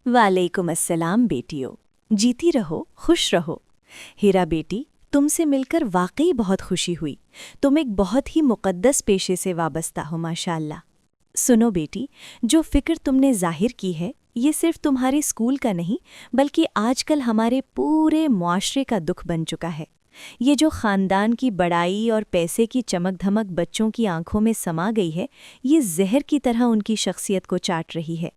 वालेकुम अस्सलाम बेटियों। जीती रहो, खुश रहो। हीरा बेटी, तुमसे मिलकर वाकई बहुत खुशी हुई। तुम एक बहुत ही मुक़द्दस पेशे से वाबस्ता हो माशाअल्लाह। सुनो बेटी, जो फ़िक्र तुमने ज़ाहिर की है ये सिर्फ तुम्हारे स्कूल का नहीं बल्कि आजकल हमारे पूरे मुआशरे का दुख बन चुका है। ये जो ख़ानदान की बड़ाई और पैसे की चमक धमक बच्चों की आंखों में समा गई है, ये जहर की तरह उनकी शख्सियत को चाट रही है।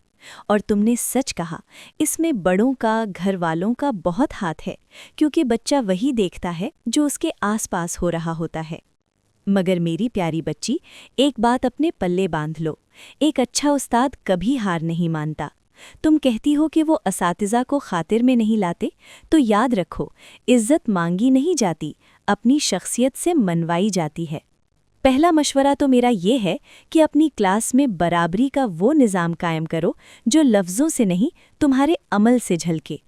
और तुमने सच कहा, इसमें बड़ों का, घर वालों का बहुत हाथ है, क्योंकि बच्चा वही देखता है जो उसके आसपास हो रहा होता है। मगर मेरी प्यारी बच्ची, एक बात अपने पल्ले बांध लो, एक अच्छा उस्ताद कभी हार नहीं मानता। तुम कहती हो कि वो असातिज़ा को खातिर में नहीं लाते, तो याद रखो, इज्जत मांगी नहीं जाती, अपनी शख्सियत से मनवाई जाती है। पहला मशवरा तो मेरा ये है कि अपनी क्लास में बराबरी का वो निज़ाम कायम करो जो लफ्ज़ों से नहीं, तुम्हारे अमल से झलके।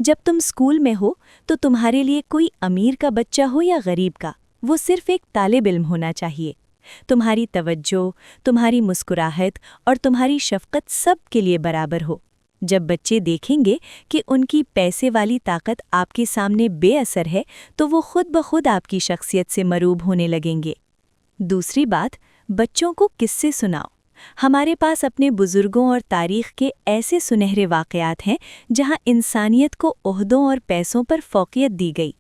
जब तुम स्कूल में हो तो तुम्हारे लिए कोई अमीर का बच्चा हो या गरीब का, वो सिर्फ एक तालिब इल्म होना चाहिए। तुम्हारी तवज्जो, तुम्हारी मुस्कुराहट और तुम्हारी शफ़क़त सब के लिए बराबर हो। जब बच्चे देखेंगे कि उनकी पैसे वाली ताकत आपके सामने बेअसर है, तो वो खुद ब खुद आपकी शख्सियत से मरूब होने लगेंगे। दूसरी बात, बच्चों को किस्से सुनाओ। हमारे पास अपने बुजुर्गों और तारीख़ के ऐसे सुनहरे वाक़यात हैं जहां इंसानियत को ओहदों और पैसों पर फ़ौक़ियत दी गई।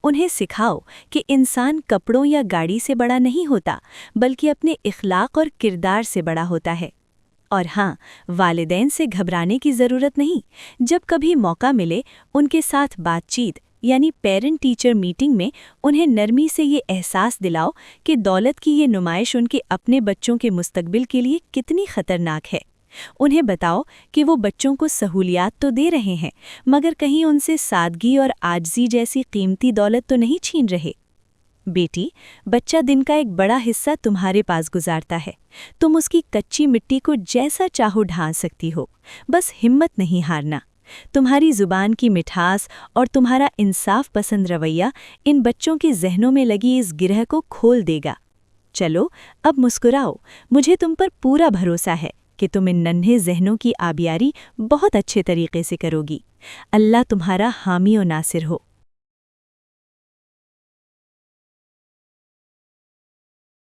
उन्हें सिखाओ कि इंसान कपड़ों या गाड़ी से बड़ा नहीं होता, बल्कि अपने इख़्लाक़ और किरदार से बड़ा होता है। और हाँ, वालिदैन से घबराने की ज़रूरत नहीं। जब कभी मौका मिले, उनके साथ बातचीत यानी पेरेंट टीचर मीटिंग में उन्हें नरमी से ये एहसास दिलाओ कि दौलत की ये नुमाइश उनके अपने बच्चों के मुस्तकबिल के लिए कितनी ख़तरनाक है। उन्हें बताओ कि वो बच्चों को सहूलियात तो दे रहे हैं, मगर कहीं उनसे सादगी और आजिज़ी जैसी कीमती दौलत तो नहीं छीन रहे। बेटी, बच्चा दिन का एक बड़ा हिस्सा तुम्हारे पास गुजारता है। तुम उसकी कच्ची मिट्टी को जैसा चाहो ढा सकती हो, बस हिम्मत नहीं हारना। तुम्हारी ज़ुबान की मिठास और तुम्हारा इंसाफ पसंद रवैया इन बच्चों के जहनों में लगी इस गिरह को खोल देगा। चलो, अब मुस्कुराओ। मुझे तुम पर पूरा भरोसा है कि तुम इन नन्हे जहनों की आबियारी बहुत अच्छे तरीके से करोगी। अल्लाह तुम्हारा हामी और नासिर हो।